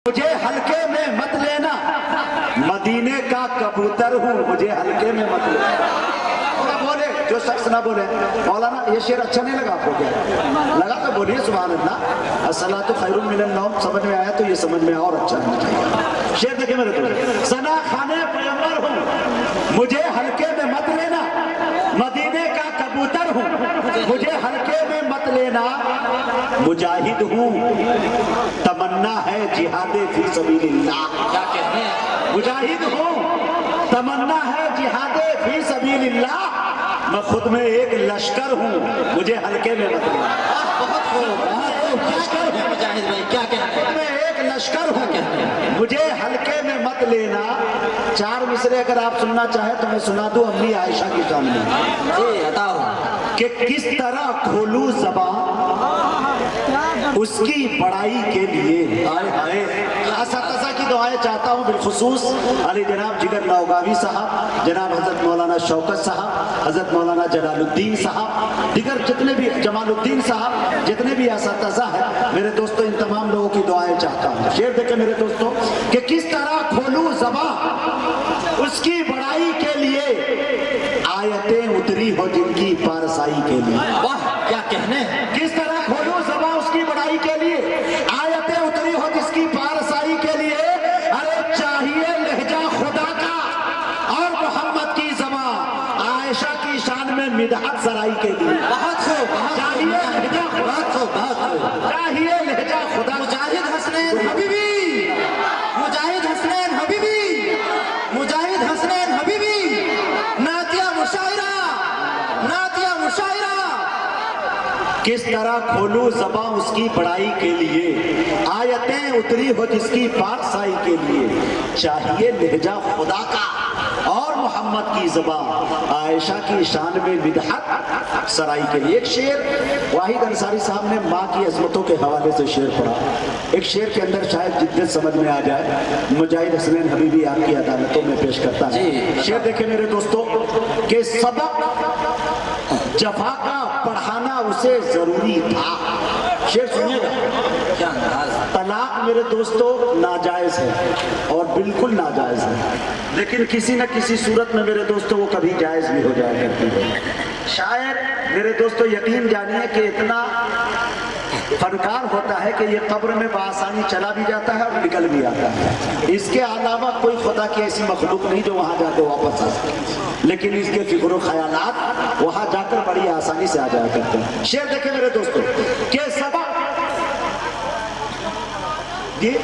मुझे हल्के में मत लेना, मदीने का कबूतर हूँ, मुझे हल्के में मत लेना। बोले जो शख्स ना बोले मौलाना ये शेर अच्छा नहीं लगा आपको, क्या लगा तो बोलिए सुभान अल्लाह। अस्सलातु खैरुम मिनन नौम समझ में आया तो ये समझ में और अच्छा होना चाहिए। शेर देखिए मेरे तो, सना खाने पैगंबर हूँ, मुझे हल्के में मत लेना, मदीने का कबूतर हूँ, मुझे हल्के में मत लेना। मुजाहिद हूँ, तमन्ना है जिहादे फी सबीलिल्लाह। क्या कहते हैं? मुजाहिद हूँ, तमन्ना है जिहादे फी सबीलिल्लाह। मैं खुद में एक लश्कर हूँ, मुझे हल्के में मत लेना। बहुत खूब लश्कर है मुजाहिद भाई, क्या कहते हैं? खुद में एक लश्कर हूँ, मुझे हल्के में मत लेना। चार मिसरे अगर आप सुनना चाहे तो मैं सुना दूं अम्मी आयशा की सामने। जी बताओ कि किस तरह खोलूं ज़बान उसकी बड़ाई के लिए। हाय हाय, असातिज़ा की दुआएं चाहता हूँ बिलखुसूस अली जनाब जिगर नौगावी साहब, जनाब हजरत मौलाना शौकत साहब, हजरत मौलाना जलालुद्दीन साहब, दिगर जितने भी जमालुद्दीन साहब, जितने भी असातिज़ा है मेरे दोस्तों, इन तमाम लोगों की दुआएं चाहता हूँ। शेर देखे मेरे दोस्तों कि किस तरह खोलूं ज़बान उसकी बड़ाई के लिए, आयतें उतरी हो जिनकी पारसाई के लिए। वाह क्या कहने। किस तरह खोलूं ज़बान उसकी बड़ाई के लिए, आयतें उतरी हो जिसकी पारसाई के लिए। अरे चाहिए लहजा खुदा का और मोहम्मद की ज़बान, आयशा की शान में मिदहत सराई के लिए। बहुत खूब, चाहिए लहजा खुदा, बहुत खूब। चाहिए लहजा खुदा। मुजाहिद हसनैन हबीबी, मुजाहिद हसनैन हबीबी, मुजाहिद हसनैन हबीबी, नातिया मुशायरा, नातिया मुशायरा। किस तरह खोलूं ज़बान उसकी बड़ाई के लिए, आयतें उतरी हो जिसकी पारसाई के लिए। चाहिए लहजा खुदा का और मोहम्मद की ज़बान, आयशा की शान में मिदहत सराई के लिए। एक शेर वाहिद अंसारी साहब ने माँ की अजमतों के हवाले से शेर पढ़ा। एक शेर के अंदर शायद जिद्दत समझ में आ जाए। मुजाहिद हसनैन हबीबी आपकी अदालतों में पेश करता है। शेर देखे मेरे दोस्तों कि सबक जफा का पढ़ाना उसे जरूरी था। शेर सुनिएगा। क्या अंदाज। तलाक मेरे दोस्तों नाजायज है और बिल्कुल नाजायज है, लेकिन किसी न किसी सूरत में मेरे दोस्तों वो कभी जायज भी हो जाया करती है। शायद मेरे दोस्तों यकीन जानिए कि इतना फनकार होता है कि ये कब्र में बासानी चला भी जाता है और निकल भी आता है। इसके अलावा कोई खुदा की ऐसी मखलूक नहीं जो वहां जाकर वापस आ सके, लेकिन इसके फिक्र ख्यालात वहां जाकर बड़ी आसानी से आ जाया करते हैं। शेर देखे मेरे दोस्तों के सबक जी,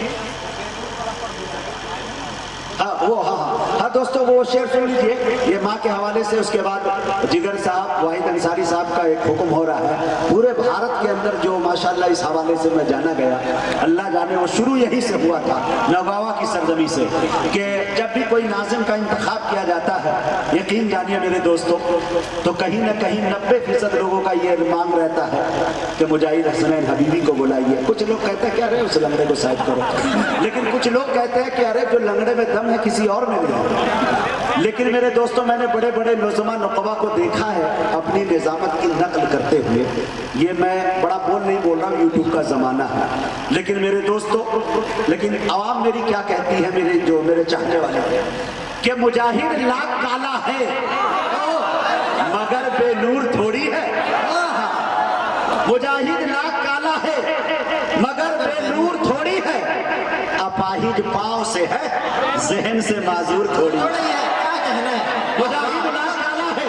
हाँ दोस्तों वो शेर सुन लीजिए, ये माँ के हवाले से। उसके बाद जिगर साहब वाहिद अंसारी साहब का एक हुक्म हो रहा है पूरे भारत के अंदर, जो माशाल्लाह इस हवाले से मैं जाना गया, अल्लाह जाने वो शुरू यहीं से हुआ था, नौगावा की सरजमी से, कि जब भी कोई नाज़िम का इंतखाब किया जाता है, यकीन जानिए मेरे दोस्तों, तो कहीं ना कहीं 90% लोगों का ये मांग रहता है कि मुजाहिद हसनैन हबीबी को बुलाइए। कुछ लोग कहते हैं कि अरे उस लंगड़े को साइड करो, लेकिन कुछ लोग कहते हैं कि अरे जो लंगड़े में दम है किसी और में नहीं। लेकिन मेरे दोस्तों मैंने बड़े बड़े नौजवान नुक़बा को देखा है अपनी निज़ामत की नकल करते हुए। ये मैं बड़ा बोल नहीं बोल रहा हूँ, यूट्यूब का ज़माना है, लेकिन मेरे दोस्तों, लेकिन आवाम मेरी क्या कहती है, मेरे चाहने वाले कि मुजाहिद लाख काला है मगर बेनूर थोड़ी है। मुजाहिद लाख काला है मगर बेनूर थोड़ी है, अपाहिज पाँव से है ज़हन से माजूर थोड़ी है। क्या कहना है। मुजाहिद लाख काला है,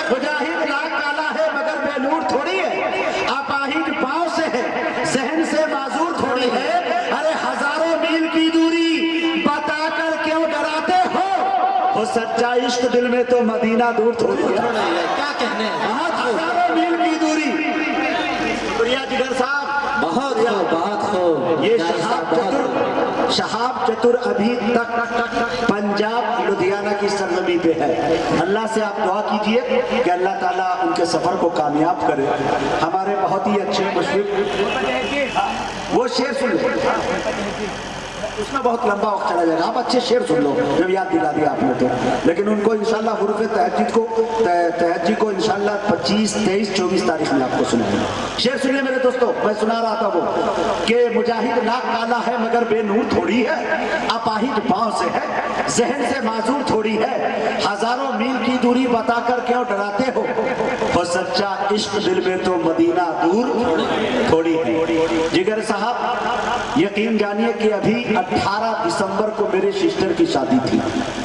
मुजाहिद लाख काला है मगर बेनूर थोड़ी है, अपाहिज पाँव से है ज़हन से माजूर थोड़ी है। अरे हजारों मील की दूरी बताकर क्यों डराते हो सच्चा इश्क दिल में तो मदीना दूर थोड़ी है। क्या कहने। हजारों मील की दूरी। शुक्रिया जिगर साहब, बहुत खूब। ये शहाब चतुर अभी तक पंजाब लुधियाना की सरजमी पे है। अल्लाह से आप दुआ कीजिए कि अल्लाह ताला उनके सफर को कामयाब करे। हमारे बहुत ही अच्छे मुशफिक वो शेर सुन उसमें बहुत लंबा वक्त चला जाएगा। आप अच्छे शेर सुन लो, जब याद दिला दिया आपने तो। लेकिन उनको इंशाल्लाह हुरूफ तहज्जुद को इंशाल्लाह 25, 23, 24 तारीख में आपको सुनाएंगे। शेर सुनिए मेरे दोस्तों, मैं सुना रहा था वो कि मुजाहिद नाक काला है मगर बेनूर थोड़ी है, अपाहिज पांव से है, जहन से माजूर थोड़ी है, हजारों मील की दूरी बताकर क्यों डराते हो, और सच्चा इश्क दिल में तो मदीना दूर थोड़ी है। जिगर साहब यकीन जानिए कि अभी 18 दिसंबर को मेरे सिस्टर की शादी थी,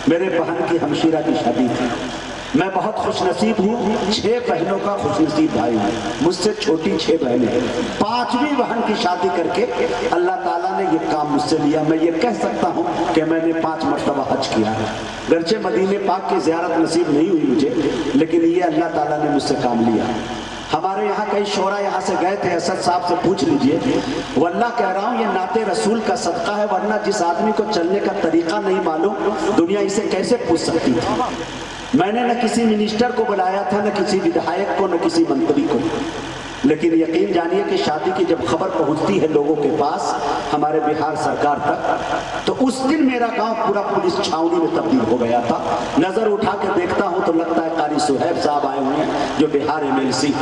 मेरे बहन की हमशीरा की शादी थी। मैं बहुत खुशनसीब हूँ, 6 बहनों का खुशनसीब भाई हूँ, मुझसे छोटी 6 बहनें। 5वीं बहन की शादी करके अल्लाह ताला ने ये काम मुझसे लिया। मैं ये कह सकता हूँ कि मैंने 5 मरतबा हज किया है। गरचे मदीने पाक की ज़ियारत नसीब नहीं हुई मुझे, लेकिन ये अल्लाह ताला ने मुझसे काम लिया। हमारे यहाँ कई शोरा यहाँ से गए थे, असद साहब से पूछ लीजिए। वल्लाह कह रहा हूँ, ये नाते रसूल का सदका है, वरना जिस आदमी को चलने का तरीका नहीं मालूम, दुनिया इसे कैसे पूछ सकती थी। मैंने न किसी मिनिस्टर को बुलाया था, न किसी विधायक को, न किसी मंत्री को, लेकिन यकीन जानिए कि शादी की जब खबर पहुंचती है लोगों के पास, हमारे बिहार सरकार तक, तो उस दिन मेरा गांव पूरा पुलिस छावनी में तब्दील हो गया था। नजर उठा के देखता हूं तो लगता है कारी सुहैब साहब आए हुए हैं जो बिहार MLC।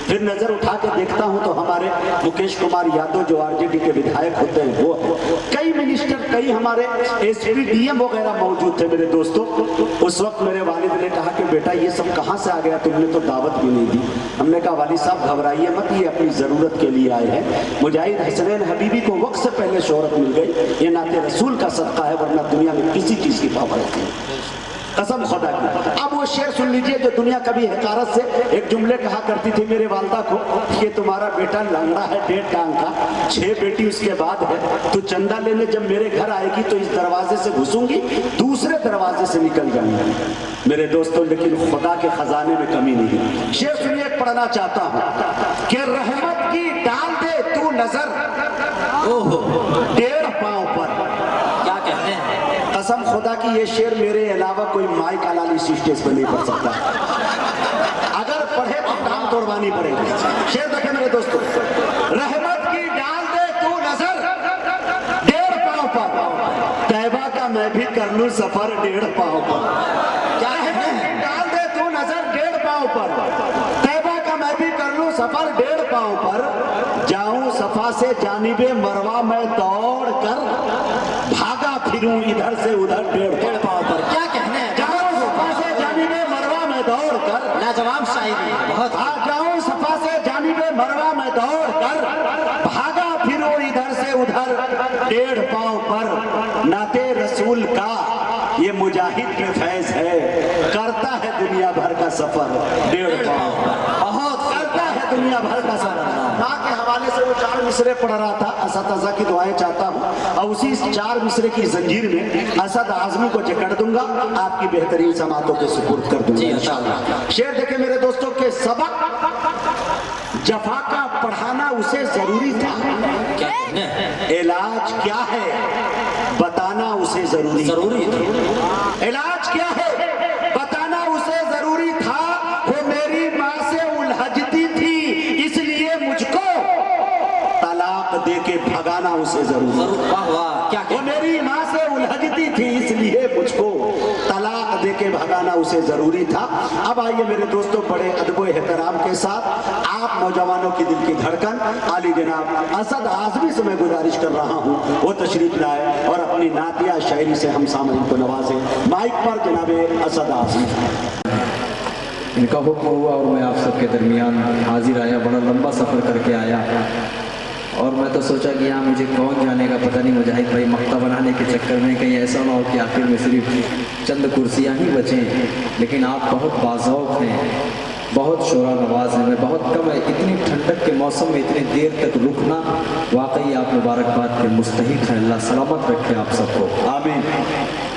फिर नजर उठा के देखता हूं तो हमारे मुकेश कुमार यादव जो RJD के विधायक होते हैं वो है। कई मिनिस्टर, कई हमारे SP DM वगैरह मौजूद थे मेरे दोस्तों। उस वक्त मेरे वालिद ने कहा कि बेटा ये सब कहाँ से आ गया, तुमने तो दावत भी नहीं दी। हमने कहा वालिद साहब घबराइए मत, ये अपनी जरूरत के लिए आए हैं। मुजाहिद हसनैन हबीबी को वक्त से पहले शोहरत मिल गई, ये नाते रसूल का सदका है, वरना दुनिया में किसी चीज की पाबंदी नहीं, कसम खुदा की। अब वो शेर सुन लीजिए जो दुनिया कभी हकारत से एक जुमले कहा करती थी मेरे वालदा को कि तुम्हारा बेटा लंगड़ा है 1.5 टांग का, 6 बेटी उसके बाद है, तू चंदा लेने जब मेरे घर आएगी तो इस दरवाजे से घुसूंगी, दूसरे दरवाजे से निकल जाऊंगी। मेरे दोस्तों, लेकिन खुदा के खजाने में कमी नहीं। शेर सुनिए, पढ़ना चाहता हूँ कि रहमत की डाल दे तू नजर 1.5 पांव पर। क्या कहते हैं? कसम खुदा की ये शेर मेरे अलावा कोई माइक अलाली स्टेज पर नहीं पढ़ सकता। अगर पढ़े तो टांग तोड़वानी पड़ेगी। शेर देखे मेरे दोस्तों, रहमत की डाल दे तू नजर 1.5 पांव पर, तैबा का मैं भी कर लूं सफर 1.5 पांव पर। क्या है? डाल दे तू नजर 1.5 पांव पर, तैबा का मैं भी कर लूं सफर 1.5 पांव पर, जाऊं सफा से जानिबे मरवा मैं दौड़ कर, भागा फिरूं इधर से उधर 1.5 पांव पर। क्या कहने हैं? जाऊं सफा से जानिबे मरवा में दौड़ कर, लाजवाब शायरी, बहुत। जाऊं सफा से जानिबे मरवा में दौड़ कर, भागा फिरूं इधर से उधर 1.5 पांव पर। नाते रसूल का ये मुजाहिद में फैज है, करता है दुनिया भर का सफर 1.5 पांव पर, बहुत करता है दुनिया भर का सफर। माँ के हवाले से वो 4 मिसरे पढ़ रहा था, असद की दुआएं चाहता हूँ, और उसी 4 मिसरे की जंजीर में असद आजमी को जकड़ दूंगा, आपकी बेहतरीन समातों के सुपुर्द कर दूंगा इंशाअल्लाह। शेर देखे मेरे दोस्तों के सबक जफा का पढ़ाना उसे जरूरी था, क्या कहते हैं? इलाज क्या है बताना उसे जरूरी जरूरी। इलाज क्या है बताना उसे जरूरी था, वो मेरी माँ से उलझती थी इसलिए मुझको तलाक दे के भगाना उसे जरूरी। वाह वाह, क्या वो मेरी माँ से उलझती थी इसलिए मुझको तलाक दे के भगाना उसे जरूरी था। अब आइए मेरे दोस्तों, बड़े अदब एहतराम के साथ आप नौजवानों की दिल की धड़कन आली जनाब असद आजमी से मैं गुजारिश कर रहा हूँ वो तशरीफ लाए और अपनी नातिया शायरी से हम सामने को नवाजे। माइक पर जनाबे असद आजमी। इनका हुक्म हुआ और मैं आप सबके दरमियान हाजिर आया। बड़ा लंबा सफ़र करके आया और मैं तो सोचा कि यहाँ मुझे कौन जानेगा, पता नहीं मुजाहिद भाई मक्ता बनाने के चक्कर में कहीं ऐसा ना हो कि आखिर में सिर्फ चंद कुर्सियाँ ही बचें। लेकिन आप बहुत बाज़ौक़ हैं, बहुत शोरा नवाज हैं। मैं बहुत कम है, इतनी ठंडक के मौसम में इतनी देर तक रुकना वाकई आप मुबारकबाद के मुस्तहिक हैं। अल्लाह सलामत रखे आप सबको, आमीन।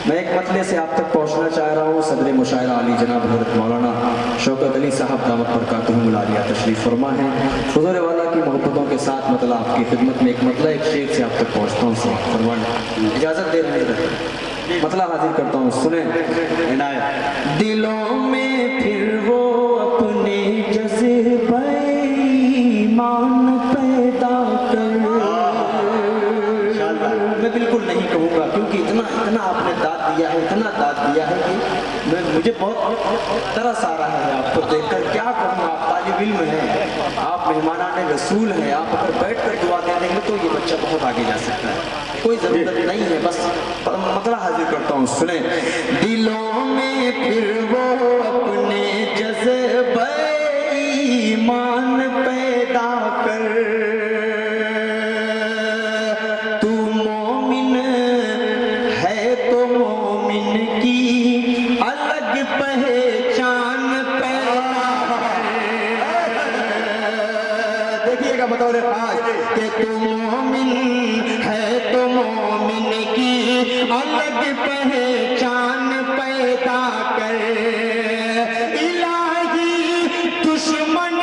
मैं एक मतले से आप तक पहुंचना चाह रहा हूं। सदर मुशायरा आली जनाब हज़रत मौलाना शौकत अली साहब दामत बरकातुहुम आलिया तशरीफ़ फरमा है। हुज़ूर वाला की मोहब्बतों के साथ मतलब आपकी खिदमत में एक मतलब एक शेर से आप तक पहुँचता हूँ। फरमाएं, इजाज़त दे रहे हैं, मतलब हाजिर करता हूँ, सुने इनायत। दिलों में फिर वो अपने जज़्बे ईमान पैदा कर, मैं बिल्कुल नहीं कहूँ दिया है, इतना दाद दिया है कि मुझे बहुत तरस आ रहा है आपको देखकर। क्या कहूँ, आप तालिब इल्म हैं, आप मेहमानाने रसूल हैं, आप अगर बैठ कर दुआ दे देंगे तो ये बच्चा बहुत आगे जा सकता है। कोई ज़रूरत नहीं है, बस मतलब हाजिर करता हूँ, सुने। दिलों में फिर वो अपने जज़्बे ईमान पैदा कर, तू मोमिन है तो मोमिन की अलग पहचान पैदा कर। देखिएगा बतौर खास कि तू मोमिन है तो मोमिन की अलग पहचान पैदा कर। इलाही दुश्मन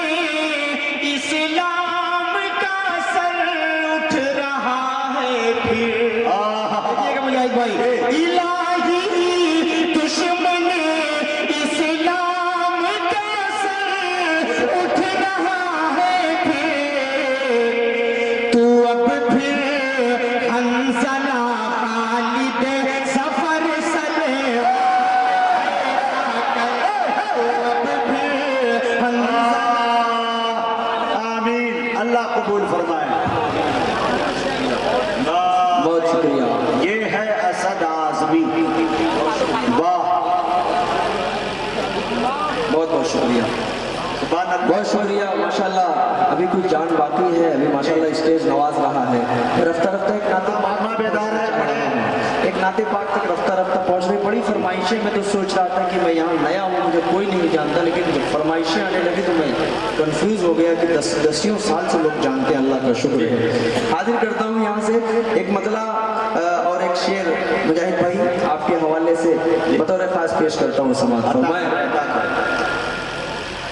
इस्लाम का सर उठ रहा है फिर। देखिएगा मुजाहिद भाई, इलाही दुश्मन इस्लाम का सर उठ रहा है फिर। तू अब फिर हंसला खालिद सफर सले, अब फिर हंसला। आमीन, अल्लाह कबूल फरमाए। बहुत शुक्रिया। ये है असद आजमी, वाह, बहुत बहुत शुक्रिया, सुभान अल्लाह। बहुत शुक्रिया। माशाल्लाह अभी कुछ जान बाकी है, अभी माशाल्लाह स्टेज नवाज रहा है। रफ्ता रफ्ता एक नाते पाक मामा बेदार है, एक नाते पाक तक रफ्ता रफ्ता पहुँच रही। बड़ी फरमाइशें, मैं तो सोच रहा था कि मैं यहाँ नया हूँ, मुझे कोई नहीं जानता, लेकिन जब फरमाइशें आने लगी तो मैं कंफ्यूज हो गया कि दसियों साल से लोग जानते हैं। अल्लाह का शुक्र है। हाजिर करता हूँ यहाँ से एक मतला और एक शेर मुजाहिद भाई आपके हवाले से बतौर खास पेश करता हूँ। समाज फरमाएं।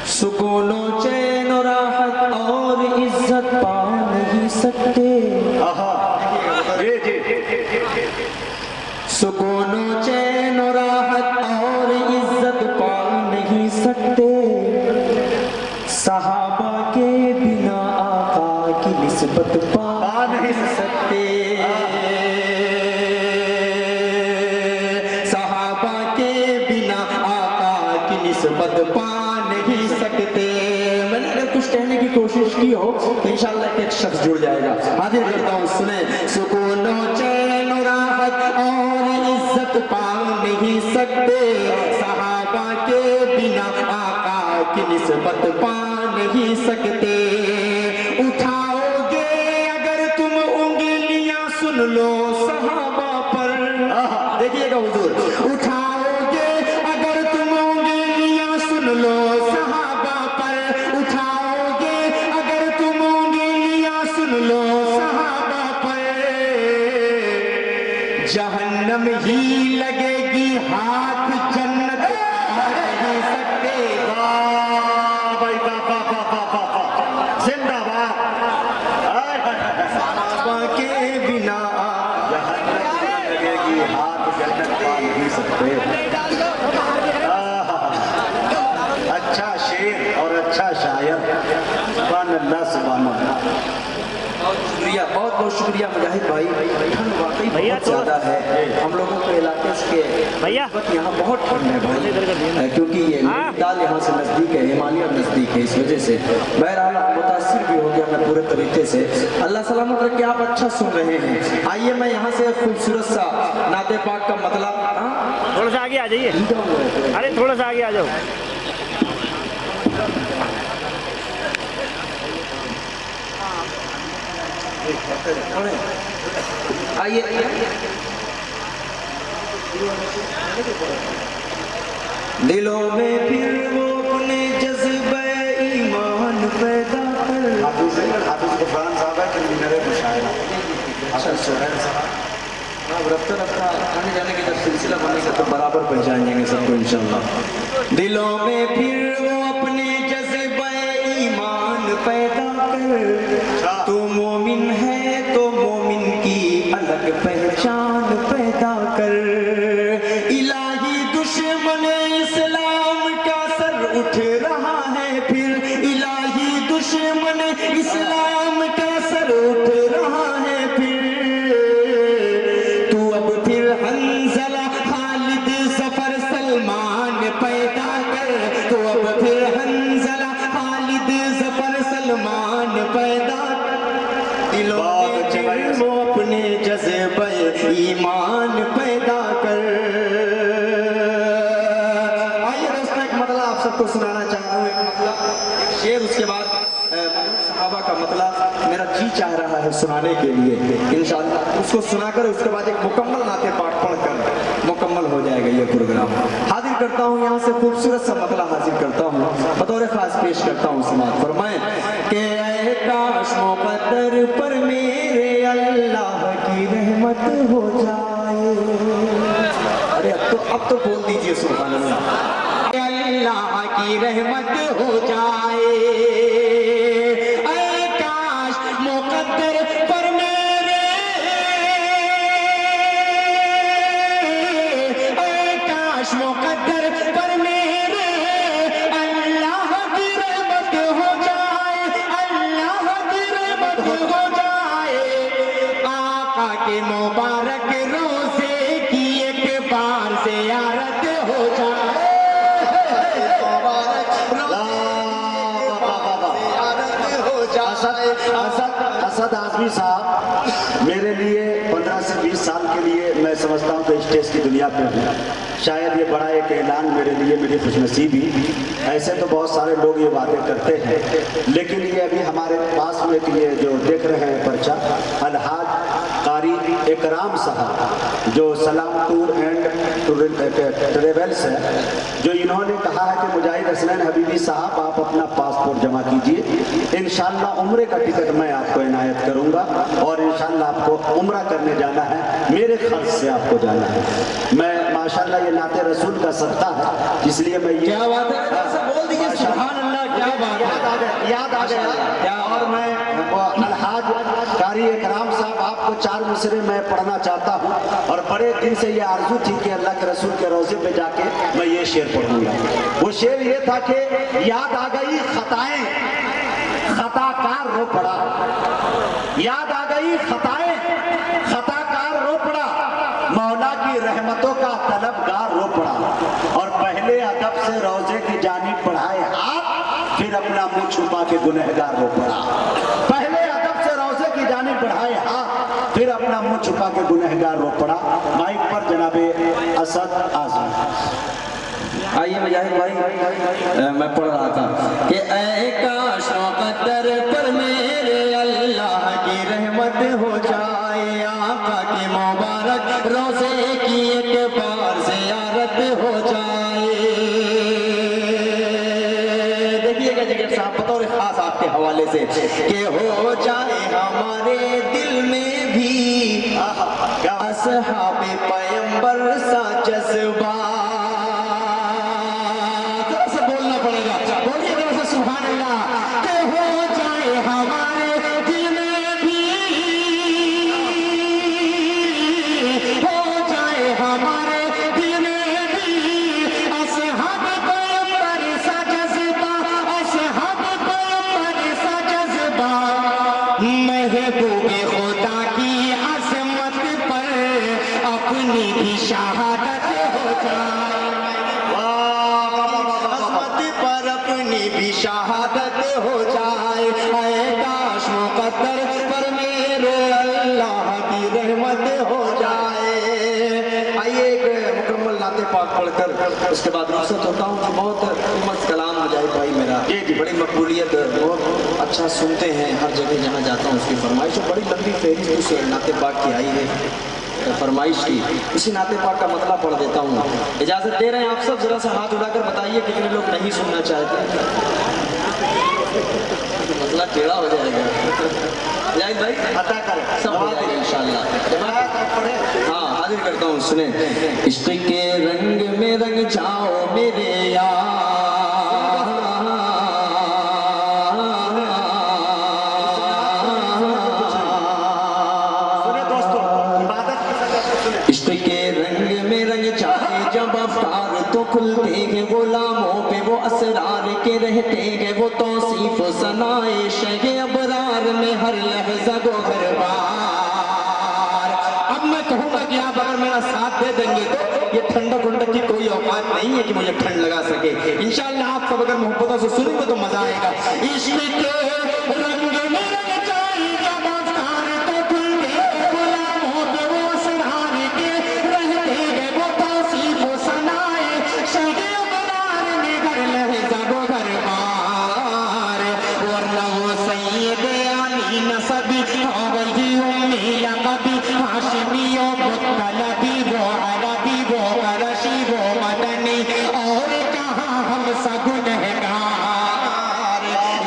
सुकूनो चैन और राहत और इज्जत पा नहीं सकते, जी जी, सुकूनो चैन और राहत और इज्जत पा नहीं सकते, सहाबा के बिना आका की निस्बत पा नहीं सकते, सहाबा के बिना आका की निस्बत पा नहीं सकते। मैंने अगर कुछ कहने की कोशिश की हो तो इंशाअल्लाह एक शख्स जुड़ जाएगा। हाजिर करता हूँ, सुने। सुकूनो चैन राहत और इज्जत पा नहीं सकते, सहाबा के बिना आका की निस्बत पा नहीं सकते। उठाओगे अगर तुम उंगलियां सुन लो सहाबा पर, देखिएगा हुजूर, उठाओगे अगर तुम उंगलियां सुन लो सहाबा पर, उठाओगे अगर तुम उंगलियां सुन लो सहाबा पर, जहन्नम ही लगेगी हाथ जन्नत आ नहीं सकते। वाह भाई, वाह वाह वाह वाह वाह वाह, जिंदाबाद। सहाबा के बिना लगेगी हाथ जन्नत पा नहीं सकते। अच्छा शेर और अच्छा शायर, सुभान अल्लाह सुभान अल्लाह। बहुत शुक्रिया, बहुत बहुत शुक्रिया मुजाहिद भाई। ठंड वाकई बहुत ज़्यादा है हम लोगों के इलाके के भैया, यहाँ बहुत ठंड है भाई, क्योंकि ये नैनीताल यहाँ से नज़दीक है, हिमालय नज़दीक है, इस वजह से बहरहाल मुतासिर भी हो गया मैं पूरे तरीके से। अल्लाह सलामत रखे, आप अच्छा सुन रहे हैं। आइए मैं यहाँ से खूबसूरत सा नाते पाक का मतलब, थोड़ा सा आगे आ जाइए, अरे थोड़ा सा आगे आ जाओ। आइए दिलों में फिर वो अपने जज्बे ईमान पैदा कर। हाफिज गुफरान साहब है कि मेरे मुशायरा हाफिज सोहेल साहब। अब रफ्ता रफ्ता आने जाने की जब सिलसिला बनेगा तो बराबर पहचान जाएंगे सबको इंशाल्लाह। दिलों में फिर वो अपने जज्बे ईमान पैदा कर, तू मोमिन है तो मोमिन की अलग पहचान पैदा कर। इलाही दुश्मन इस्लाम का सर उठ रहा है फिर, इलाही दुश्मन इस्लाम का सर उठ रहा है फिर। तू अब फिर हंसला अब फिर हंजला खालिद जफर सलमान पैदा दिलों में वो अपने जज्बे ईमान पैदा कर। आइए दोस्तों एक मतलब आप सबको सुनाना चाहता हूँ, एक मतलब एक शेर, उसके बाद सहाबा का मतलब मेरा जी चाह रहा है सुनाने के लिए इंशाअल्लाह, उसको सुनाकर उसके बाद एक मुकम्मल नाते पाठ पढ़कर मुकम्मल हो जाएगा ये प्रोग्राम। हाजिर करता हूँ यहाँ से खूबसूरत सा मतला हाजिर करता हूँ, बतौर खास पेश करता हूँ। समाज फरमाएं कि ऐ काश मुक़द्दर पर मेरे अल्लाह की रहमत हो जाए। अरे अब तो बोल दीजिए सुभान अल्लाह। अल्लाह की रहमत हो जाए, ऐ काश मुक़द्दर पर मेरे, ऐ काश मुक़द्दर पर मेरे अल्लाह की रहमत हो जाए, अल्लाह की रहमत हो जाए। आका के मुबारक रोज़े की एक बार ज़ियारत हो जाए। असद आज़मी साहब मेरे लिए 15 से 20 साल के लिए मैं समझता हूँ कि स्टेज की दुनिया पे हूँ। शायद ये बड़ा एक ऐलान मेरे लिए मेरी खुशनसीबी। ऐसे तो बहुत सारे लोग ये बातें करते हैं, लेकिन ये अभी हमारे पास में ये जो देख रहे हैं पर्चा, अलहाज कारी इकराम साहब जो सलाम टूर एंड ट्रेवल्स है, जो इन्होंने कहा है कि मुजाहिद हसनैन हबीबी साहब आप अपना पासपोर्ट जमा कीजिए, इंशाअल्लाह उम्रे का टिकट मैं आपको इनायत करूंगा और इंशाअल्लाह आपको उम्रा करने जाना है, मेरे खर्च से आपको जाना है। मैं माशाअल्लाह ये नाते रसूल का सदका है, इसलिए मैं ये क्या बात है, ऐसा बोल दीजिए सुभान अल्लाह। क्या बात है, याद आ गया। और मैं अलहाज कारी इकराम साहब आपको 4 मिसरे मैं पढ़ना चाहता हूँ और बड़े दिन से ये आरजू थी कि अल्लाह के रसूल के रोज़े पे जाके मैं ये शेर पढ़ूंगा। वो शेर ये था कि याद आ गई खताएं, खताकार रो पड़ा, याद आ गई खताएं, खताकार रो पड़ा, मौला की रहमतों का तलबगार रो पड़ा, और पहले अदब से रोजे की जानिब बढ़ाए हाथ, फिर अपना मुंह छुपा के गुनहगार रो पड़ा। पहले अदब से रोजे की जानिब बढ़ाए हाथ, फिर अपना मुंह छुपा के गुनहगार रो पड़ा। माइक पर जनाबे असद आज़मी। आइए मुजाहिद भाई, मैं पढ़ रहा था कि ऐ काश मुक़द्दर पर मेरे अल्लाह की रहमत हो जाए, आका के मुबारक रोज़े की एक बार ज़ियारत हो जाए। देखिएगा जिगर साहब, बतौर खास आपके हवाले से कि हो जाए हमारे दिल में भी असहाबे पैगंबर सा जज्बा। सुभान अल्लाह, के हो जाए हमारे दिल में भी, हो जाए हमारे दिल में भी असहाब पैगंबर सा जज्बा, असहाब पैगंबर सा जज्बा। महबूबे खुदा की अज़मत पर अपनी भी शहादत हो जाए, भी शहादत हो जाए। ऐ काश मुक़द्दर पर मेरे अल्लाह की रहमत हो जाए। आइए एक मुकम्मल नाते पाक पढ़कर उसके बाद रुखसत होता हूँ। जो बहुत उम्मत कलाम मुजाहिद भाई मेरा बड़ी मकबूलियत, बहुत अच्छा सुनते हैं, हर जगह जहाँ जाता हूँ उसकी फरमाइश बड़ी लंबी फहरिस्त उस नाते पाक की आई है, फरमाइश की। इसी नाते पाक का मतलब पढ़ देता हूँ, इजाज़त दे रहे हैं आप सब। जरा सा हाथ उठाकर बताइए कितने लोग नहीं सुनना चाहते। मसला टेढ़ा हो जाएगा जाहिद भाई, अता करें सब हो जाएगा इंशाअल्लाह। हाँ हाजिर करता हूँ, सुने। इश्क़ के रंग में रंग जाओ मेरे यार, इश्क़ के रंग में रंग जाए जब अफ्तार तो खुलते हैं गुलामों पे वो असरार के रहते हैं वो तौसीफ सनाए शगे अबरार में हर लहज़ा दो हर बार। अब मैं कहूँगा कि आप अगर मेरा साथ दे देंगे तो ये ठंडक उंडक की कोई औकात नहीं है कि मुझे ठंड लगा सके। इंशाअल्लाह आप सब अगर मोहब्बतों से सुनेंगे तो मजा आएगा। इश्क के रंग में रंग जाए जब अफ्तार तो खुले गुलामों पे वो सिरार के रहते हैं वो तौसीफ वो सनाए शगे अबरार में घर लहजा वो घर बार वरना वो सैयद अली नसबी वही उम्मी लक़बी हाशिमी ओ मुत्तलबी वो अरबी वो करशी वो मदनी और कहाँ हम सगुनहगार।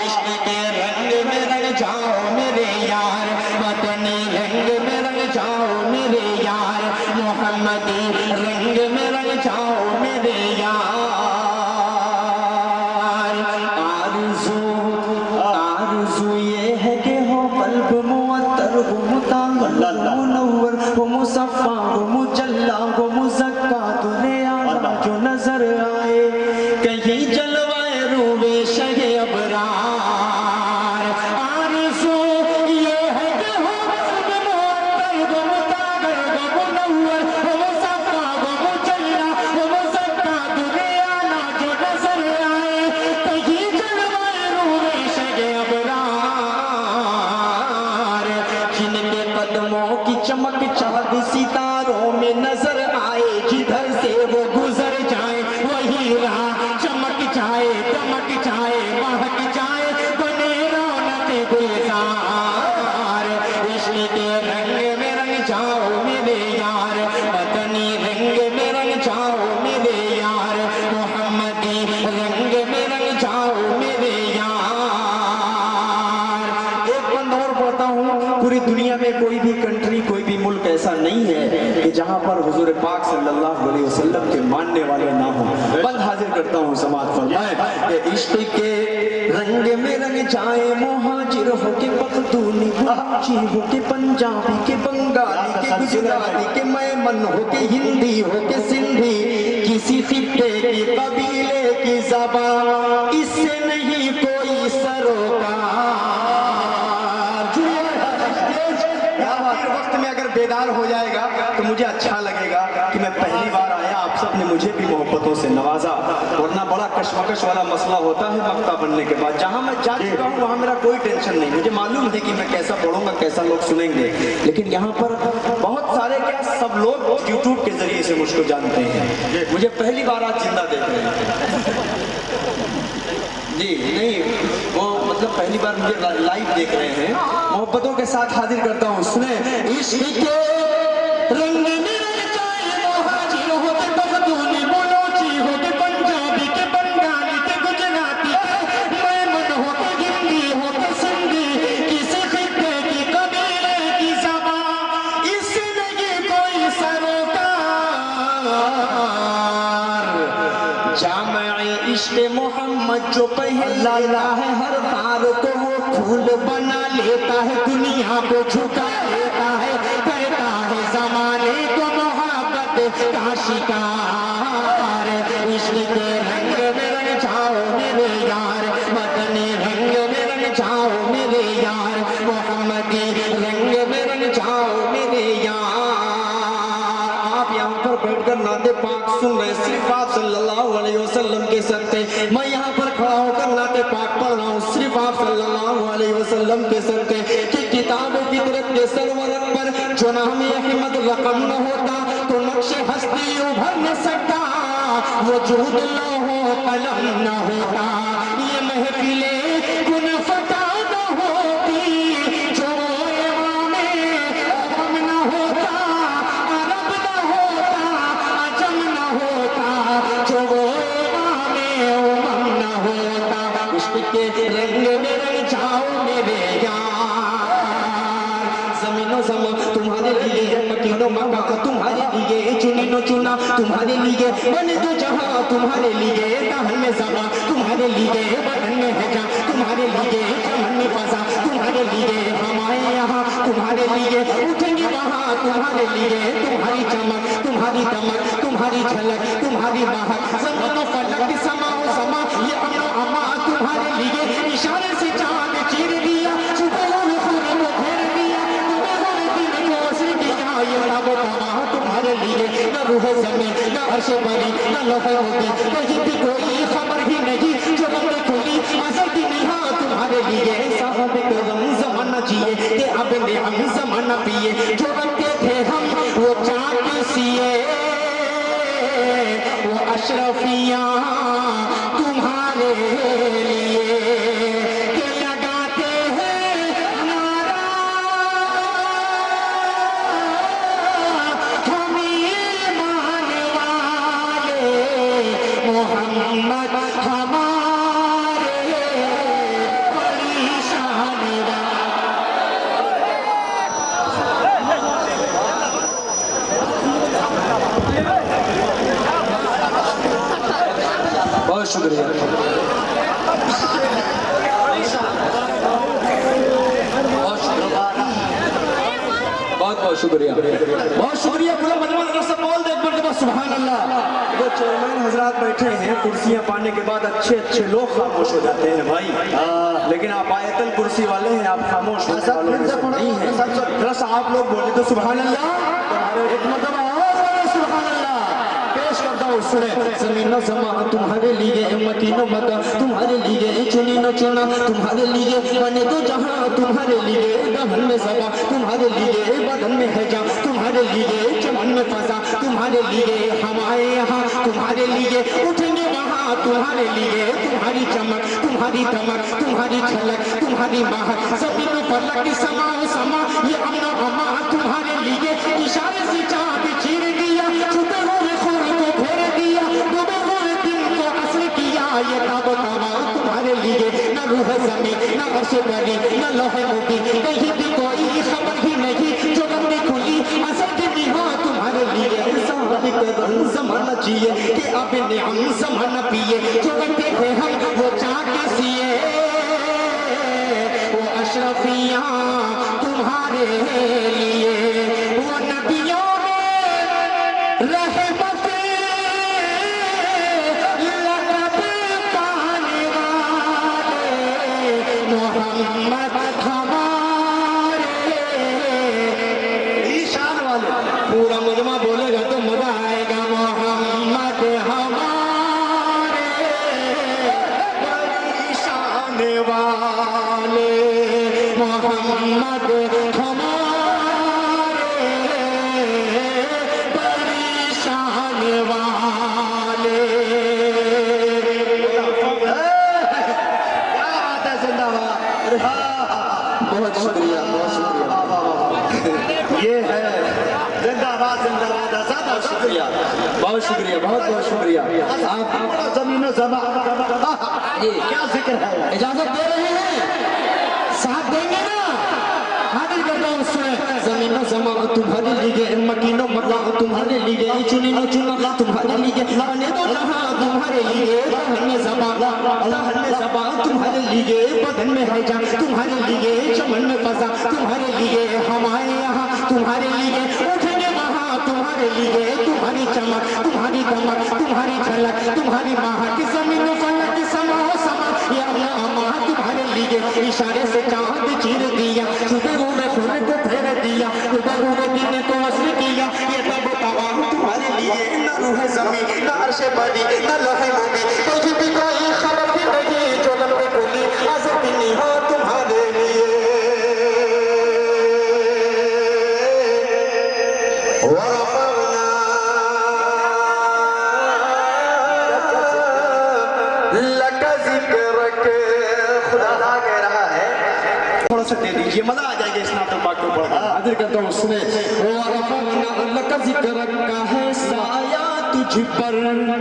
इश्क के रंग में रंग जाओ मेरे यार मदनी रंग में रंग जाओ मेरे यार मोहम्मदी रंग में रंग जाओ मेरे यार। आरज़ू ये है कि हो कल्ब मुअत्तर हो मुताहर हो मुनव्वर हो मुसफ़्फ़ा हो मुजल्ला हो मुज़क्का तुझे आला जो नजर आए कहीं जलवाए रूबे शगे अबरार। आरज़ू ये है कि हो कल्ब मुअत्तर हो मुताहर हो मुनव्वर हो मुसफ़्फ़ा हो मुजल्ला हो मुज़क्का तुझे आला जो नजर आए कहीं जलवाए रूबे शगे अबरार। जिनके कदमों की चमक चाँद सितारों में नजर आए जिधर से वो गुजर जाए वही राह चमक जाए दमक जाए महक जाए बने रौनक गुलजार। इश्क के रंग में रंग जाओ मेरे यार वतनी रंग में रंग जाओ मेरे यार मोहम्मदी रंग में रंग जाओ मेरे यार। एक बंद और पढ़ता हूँ। पूरी दुनिया में कोई भी कंट्री कोई भी मुल्क ऐसा नहीं है कि जहाँ पर हुजूर पाक सल्लल्लाहु अलैहि वसल्लम के मानने वाले ना हो। बंद हाजिर करता हूँ समाज फरमाए कि इश्क के रंग में रंग जाए मुहाजिर हो के पख्तूनी बलूची हो के पंजाबी के बंगाली के गुजराती के मैमन हो के हिंदी हो के सिंधी किसी खित्ते की कबीले की ज़बान इससे नहीं कोई सरोकार। वक्त में अगर बेदार हो जाएगा तो मुझे अच्छा लगेगा कि मैं पहली बार आया आप सब ने मुझे भी मोहब्बतों से नवाजा। वरना बड़ा कशमकश वाला मसला होता है मक्ता बनने के बाद। जहां मैं जा चुका हूं वहां मेरा कोई टेंशन नहीं। मुझे मालूम है कि मैं कैसा पढ़ूंगा कैसा लोग सुनेंगे। लेकिन यहाँ पर बहुत सारे क्या सब लोग यूट्यूब के जरिए से मुझको जानते हैं। मुझे पहली बार आज जिंदा देख रहे हैं जी नहीं वो मतलब पहली बार मुझे लाइव देख रहे हैं। मोहब्बतों के साथ हाजिर करता हूँ सुने। इश्क के रंग में रंग जाए मुहाजिर हो के पख्तूनी बलूची हो के पंजाबी के बंगाली के गुजराती के मैमन हो के हिंदी हो के सिंधी किसी खित्ते की कबीले की ज़बान इससे नहीं कोई सरोकार। जामे इश्क मोहम्मद जो पहला है हर तार को वो फूल बना लेता है दुनिया को झुका लेता है करता है जमाने को मोहब्बत का शिकार। इश्क के रंग में रंग जाओ मेरे यार वतनी रंग में रंग जाओ मेरे यार मोहम्मदी रंग में रंग जाओ मेरे यार। आप यहाँ पर बैठकर नाते पाक सुन रहे सिर्फ आप सल्लल्लाहु अलैहि वसल्लम के सत्ते। मैं यहाँ पर खड़ा होकर नाते पाक पढ़ रहा हूँ सिर्फ आप सल्लल्लाहु अलैहि वसल्लम के सत्ते कि किताब फितरत के सरवरत पर जो नाम अहमद रकम न होता तो नक्शे हस्ती उभर न सकता वो जुहद लोहो कलम न होता ये महफिले कुन फता न होती जो इमामे हम न होता अरब न होता अजम न होता जो वो इमामे उमम न होता। इश्क के रंग में रंग जाओ मेरे यार ज़मीनो ज़मा तुम्हारे लिए मकीनो मक्का का तुम्हारे लिए चुनीनो चुना तुम्हारे लिए बने तो जहां तुम्हारे लिए दाहन में ज़मा तुम्हारे लिए बदन में है जा तुम्हारे लिए चमन में फसा तुम्हारे लिए हम आए यहाँ तुम्हारे लिए उठेंगे वहाँ तुम्हारे लिए तुम्हारी चमक तुम्हारी दमक तुम्हारी झलक तुम्हारी महक ज़मीनो फलक समाओ समा ये अमनो अमा तुम्हारे लिए इशारे से चाँद चीर दिया छुपे हुए खून को घेर दिया तुम्हें हर दिल को असर दिया ये रब तबाह तुम्हारे लिए न रूह ज़मीन न अर्श बरी न लोहे होगी कहीं भी कोई खबर ही नहीं जो बंदे खुली असल की निहा तुम्हारे लिए साहब करम जमाना जिए कि अब ने हम जमाना पिए जो बनते थे हम वो चाक सिए वो अशरफियाँ तुम्हारे लिए के लगाते हैं नारा हम ईमान वाले मोहम्मद हमारे बड़ी शान बहुत शुक्रिया। बहुत बहुत शुक्रिया, बहुत शुक्रिया। पूरा मजमा से बोल दे एक बार सुभान अल्लाह। वो चेयरमैन हजरात बैठे हैं, कुर्सियां पाने के बाद अच्छे अच्छे लोग खामोश हो जाते हैं भाई। लेकिन आप आयतल कुर्सी वाले हैं, आप खामोश होने वालों में से नहीं हैं। थोड़ा सा आप लोग बोले तो सुभान अल्लाह एक मतलब सुभान अल्लाह पेश करता हूँ। सुने जमीन जमा तुम्हारे लिए मकीनो मता तुम्हारे लिए चुनी न चुना तुम्हारे लिए बने तो जहाँ तुम्हारे लिए दहन में सभा तुम्हारे लिए बदन में है जा तुम्हारे लिए चमन में फंसा तुम्हारे लिए हमारे यहाँ तुम्हारे लिए उठेंगे वहाँ तुम्हारे लिए तुम्हारी चमक तुम्हारी धमक तुम्हारी झलक तुम्हारी महक सभी में फलक समा समा ये अम्मा अम्मा तुम्हारे लिए इशारे से चाँद चीर दिया छुपे हुए खून को फेर दिया डूबे हुए दिन को असर किया ये ताबो ताबा तुम्हारे लिए न रूह ज़मीं न अर्श बरी न लोहे मुबी कहीं भी कोई खबर ही नहीं जो बंदी खुली असर की निहा तुम्हारे लिए साहब करम ज़माना जिए कि अब ने हम ज़माना पिए जो बनते थे हम वो चाक सिए वो अशरफियाँ तुम्हारे लिए वो नबियों में रहमत लक़ब पाने वाले मोहम्मद हमारे ईशान वाले पूरा मुजमा बोलेगा तो मजा आएगा मोहम्मद हमारे बड़ी शान वाले मोहम्मद हमारे बड़ी शान वाले। क्या बात है, जिंदाबाद। बहुत शुक्रिया, बहुत शुक्रिया। ये है जिंदाबाद जिंदाबाद आजाद शुक्रिया, बहुत शुक्रिया, बहुत बहुत शुक्रिया। आप जमीन जमा क्या जिक्र है। इजाजत दे रहे हैं, साथ देंगे ना? हाजिर करता हूँ सुने जमीन जमा तुम्हारे लिए मकीनो मका तुम्हारे लिए चुनी न चुना तुम्हारे लिए बने तो जहाँ तुम्हारे लिए बदन में ज़बा तुम्हारे लिए बदन में है जान तुम्हारे लिए चमन में फसा तुम्हारे लिए हमारे यहाँ तुम्हारे लिए उठेंगे वहाँ तुम्हारे लिए तुम्हारी चमक तुम्हारी दमक तुम्हारी झलक तुम्हारी महक जमीन फलक समा समा या अल्लाह तुम्हारे लिए इशारे से चाँद चीर दिया छुपे हुए खून को फेर दिया डूबे हुए दिन को असर किया ये तब तवा तुम्हारे लिए न रूह ज़मीं न अर्श बरी न लोहे मुबी कुछ भी कोई खबर भी नहीं जो लम्बे खुली अज़ब निहा तुम्हारे लिए थोड़ा सा दे दीजिए, मजा आ जाएगा इस नाटक पाक को पढ़कर। हाजिर करता हूँ उसने अल्लाह का जिक्र रखा है साया तुझ पर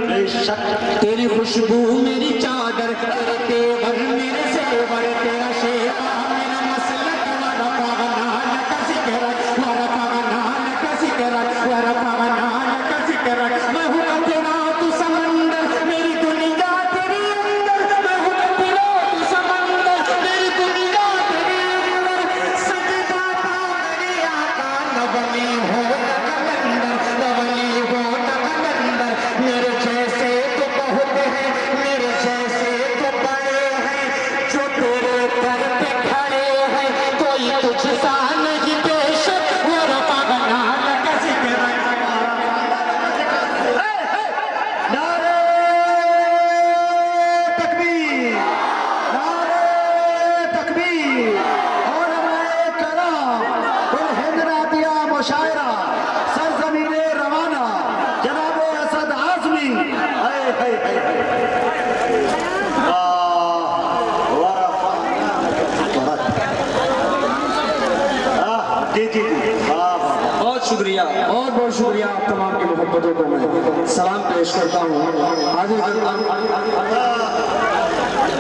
बेशक तेरी खुशबू मेरी चादर तेरे तेवर मेरे सेवर तेरा शेवा मेरा मसलक वरफ़अना लक ज़िक्रक वरफ़अना लक ज़िक्रक वरफ़अना लक ज़िक्रक मैं हूँ तेरा तू समंदर मेरी दुनिया तेरे अंदर मैं हूँ तेरा तू समंदर मेरी दुनिया तेरे अंदर सजदा था मेरे आका नवली हो कलंदर नवली हो कलंदर मेरे जैसे तो बहुत हैं मेरे जैसे तो बड़े हैं जो तेरे दर पे खड़े हैं कोई तुझ सा नहीं बेशक वरफ़अना लक ज़िक्रक मोहब्बतों को मैं सलाम पेश करता हूँ, हाजिर करता हूँ।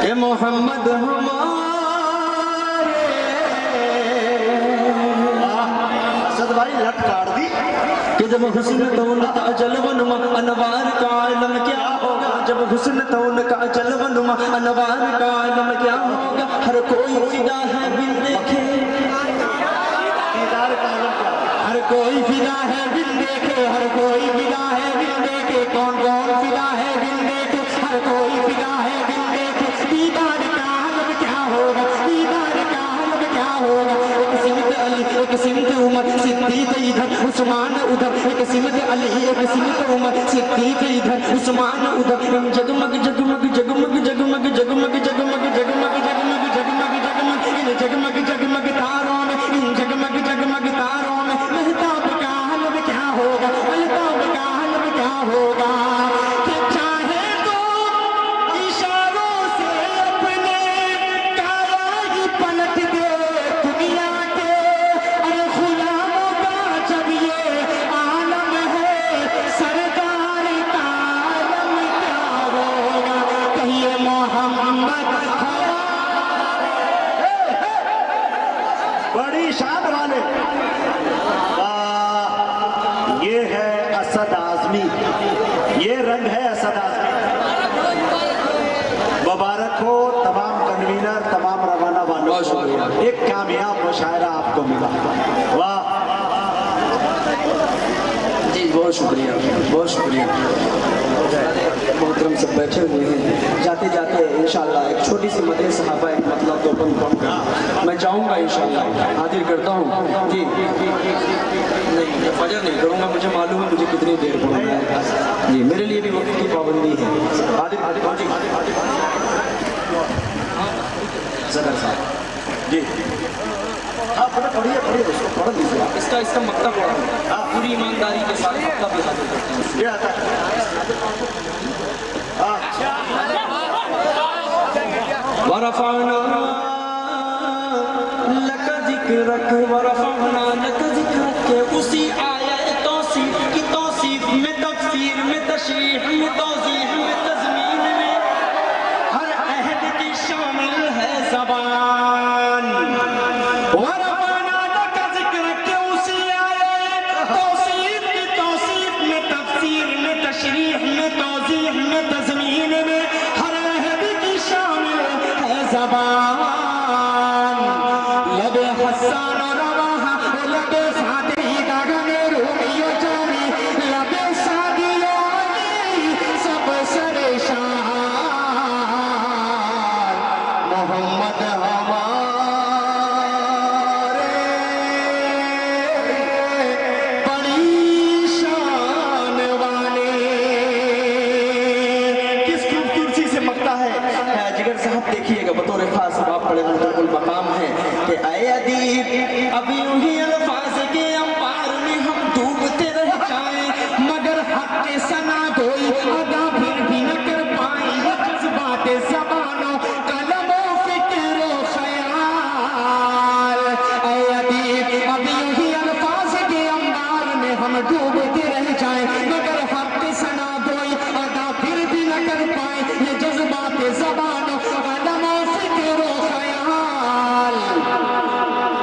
ये मोहम्मद हमारे असद भाई लट काट दी। कि जब हुस्न तो उनका जलवनुमा अनवार का आलम क्या होगा, जब हुस्न तो उनका जलवनुमा अनवार का आलम क्या होगा। हर कोई फिदा है बिन देखे, दीदार का आलम क्या है? हर कोई फिदा है बिन देखे, हर कोई फिदा है बिन देखे। कौन कौन फिदा है बिन देखे, हर कोई फिदा है बिन देखे। दीदार का आलम क्या होगा, दीदार का आलम क्या होगा। एक सिमत अली एक सिमत उमर सिद्दीक इधर उस्मान उधर, एक सिमत अली एक सिमत उमर सिद्दीक इधर उस्मान उधर। जगमग जगमग जगमग जगमग जगमग जगमग जगमग जगमग जगमग जगमग इन जगमग जगमग तारों में, इन जगमग जगमग तारों में महताब का आलम क्या होगा, महताब का आलम क्या होगा। कि चाहे तो इशारों से अपने काया ही पलट दे दुनिया के। अरे गुलामों का जब ये आलम है, सरकार का आलम क्या होगा। कहिए मोहम्मद बड़ी शान वाले। वाह, ये है असद आजमी, ये रंग है असद आजमी। मुबारक हो तमाम कन्वीनर, तमाम रवाना वालों को, एक कामयाब मुशायरा आपको मिला। वाह जी बहुत शुक्रिया, बहुत शुक्रिया। मोहतरम सब बैठे हुए हैं, जाते जाते इंशाल्लाह एक छोटी सी मदह सहाबा एक मतलब तो पढ़कर मैं जाऊंगा इंशाल्लाह, हाजिर करता हूँ जी। नहीं मैं फजर नहीं करूँगा, मुझे मालूम है मुझे कितनी देर पढ़ना है जी, मेरे लिए भी वक्त की पाबंदी है। हाजिर हाजिर ज़कर साहब जी, हाँ पढ़िए पढ़िए उसको पढ़ लीजिए आप। इसका मकतब पढ़ा पूरी ईमानदारी के साथ मकतब भी हाजिर करता हूँ। ये आता है वरफ़अना लक ज़िक्रक, वरफ़अना लक ज़िक्रक के उसी आयत तौसीफ की तौसीफ में, तफसीर में, तशरीह में, तौज़ीह में, तज़मीन में हर अहद की शामिल है ज़बान। वरफ़अना लक ज़िक्रक के उसी आयत तौसीफ की तौसीफ में, तफसीर में, तशरीह में, तौज़ीह में, तज़मीन में हर अहद की शामिल है ज़बान। लबे हसन और रवाहा लबे फातिही दागने रूमियो जानी, लबे सादियो अली सब सरेशान। मोहम्मद हमारे बड़ी शान वाले। किस खूबसूरती से मकता है जिगर साहब, देखिएगा बतौर खास आप बड़े मुतकुल मकाम है कि आए अदीब अभी यूं अल्फाज के अंबार में हम डूबते रह जाएं, मगर हक के सना कोई अदा फिर भी न कर पाए। जज्बात ज़बानों कलमों फिक्र ख्याल। आए अदीब अभी यूं अल्फाज के अंबार में हम डूबते रह जाएं, मगर हक के सना कोई अदा फिर भी न कर पाए। ये जज्बात ज़बानों कलमों फिक्र ख्याल।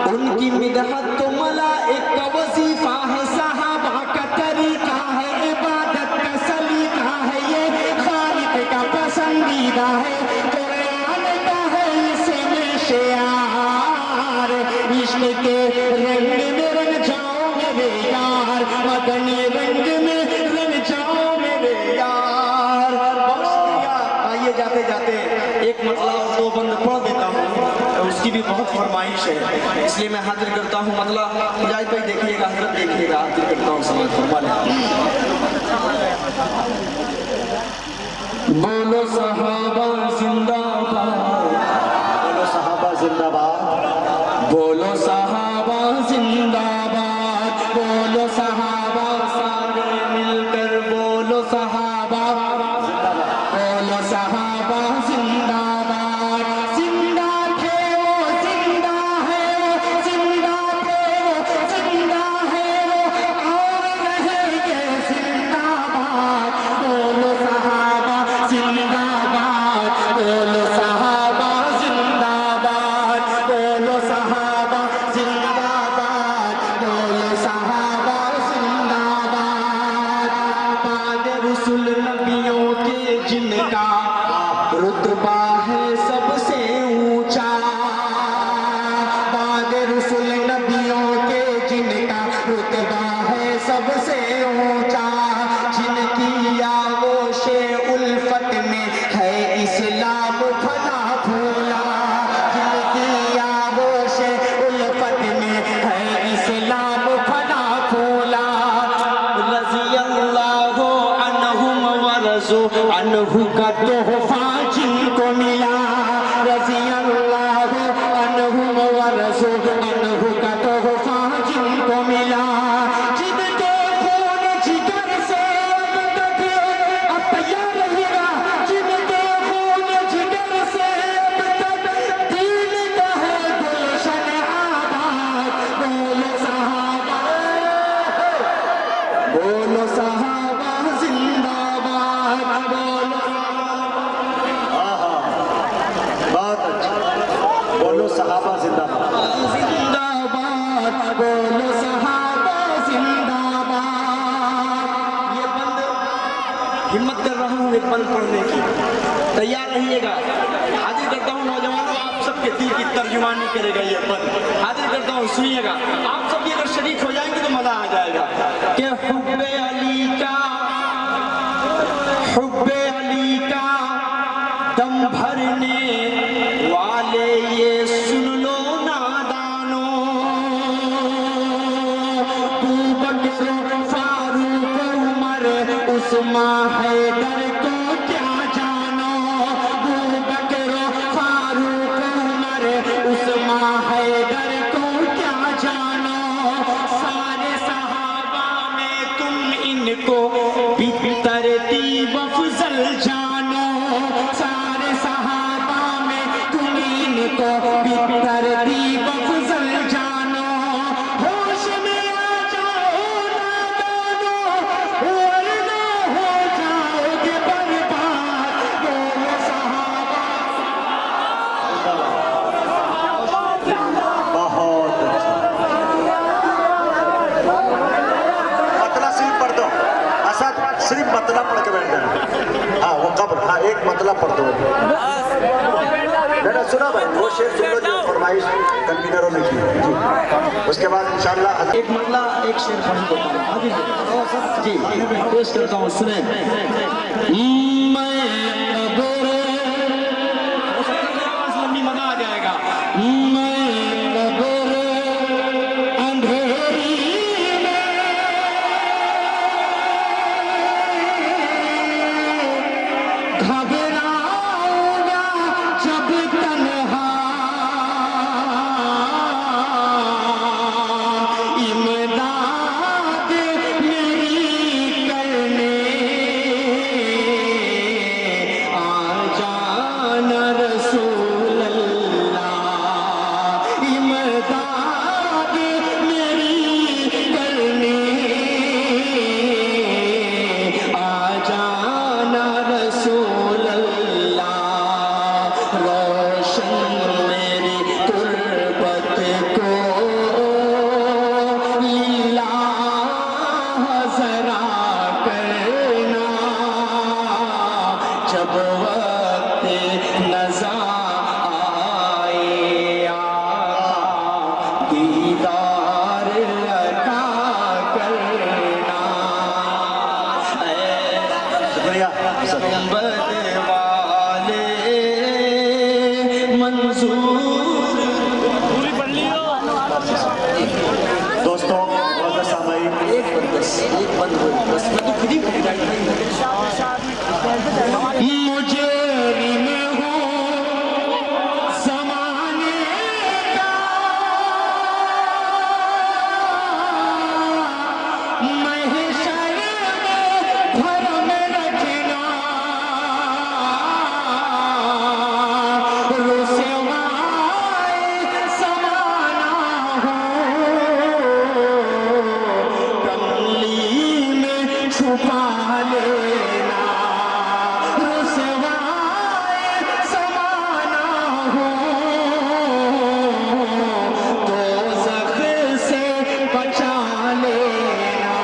उनकी मिदहत तो मलाइक का वजीफा है, सहाबा का तरीका है, इबादत का सलीका है, ये खालिक का पसंदीदा है, कुरान का है इसमें शियार। इश्क के रंग में रंग जाओ मेरे यार, मदनी रंग में रंग जाओ मेरे यार। बहुत शुक्रिया। आइए जाते जाते एक मतलब दो बंद पढ़ देता हूँ, उसकी भी बहुत फरमाइश है, इसलिए मैं हाजिर करता हूँ। मतलब मुजाहिद भाई देखिएगा, हजरत देखिएगा, हाजिर करता हूँ समाज फरमा लें। बोलो सहाबा जिंदाबाद, बोलो सहाबा जिंदाबाद, बोलो सहाबा जिंदाबाद, बोलो सहाबा सारे मिलकर बोलो सहाबा, बोलो सहाबा जिंदाबाद। जिंदा थे वो, जिंदा है वो, जिंदा थे वो, जिंदा है वो और रहेंगे जिंदा। रज़ी अल्लाहु अन्हुम व रज़ू अन्हु का तोहफा जिनको मिला, जिनके खून जिगर से अब तक अब तैयार रहेगा, जिनके खून जिगर से अब तक दीन का है गुलशन आबाद। बोलो सहाबा, बोलो सहाबा जिंदाबाद, बोलो बहुत अच्छा, बोलो सहाबा जिंदाबाद। जिंदाबाद, बोलो सहाबा जिंदाबाद। ये बंद हिम्मत कर रहा हूँ एक बंद पढ़ने की, तैयार रहिएगा। हाजिर करता हूँ नौजवानों, आप सबके दिल की तर्जुमानी करेगा ये बंद। हाजिर करता हूँ, सुनिएगा। आप सब भी अगर शरीक हो जाएंगे तो मजा आ जाएगा। कि हुब्बे अली का दम भरने वाले ये सुन लो नादानों, तू बकर फारूक उमर उस्मान हैदर को क्या जानो, तू बकर फारूक उमर उस्मान हैदर को क्या जानो, सारे सहाबा में तुम इनको तरतीब अफजल जानो, सारे सहाबा में तुम इनको तरतीब अफजल जानो। होश में आ जाओ नादानो, वरना हो जाओगे बर्बाद। बोलो सहाबा, बहुत अच्छा, मतला सिर्फ पढ़ दो असद, सिर्फ मतला पढ़ के बैठ जाना। हाँ वो कब्र, हाँ एक मतला पढ़ दो। मैंने सुना भाई वो शेर सुन लो जो फरमाइश कन्वीनरों ने की जी। उसके बाद इंशाल्लाह एक मतला एक शेर पढ़ देता हूँ। जी पेश करता हूँ, सुने। लंबी मजा आ जाएगा। घबराऊंगा जब तन्हा, इमदाद मेरी करने आ जाना रसूल अल्लाह, इमदाद मेरी करने आ जाना रसूल अल्लाह, रोशन मेरी तुर्बत को लिल्लाह जरा करना, जब वक्त नज़ा आए आका दीदार अता करना। शुक्रिया असद। गुंबद वाले मंजूर। दोस्तों बहुत सामाई एक बंद बस मैं तो खुद ही मुझे रिम हो ज़माने का, महशर में भरम रचना, रुसवाए ज़माना हो, कमली में छुपा लेना, रुसवाए ज़माना हो, दोज़ख से बचा लेना,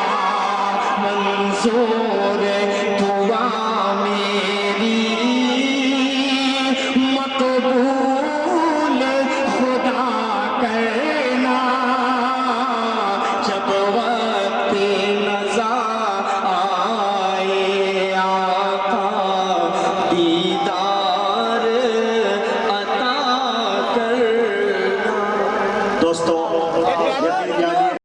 मंजूर दुआ मेरी मकबूल खुदा करना, जब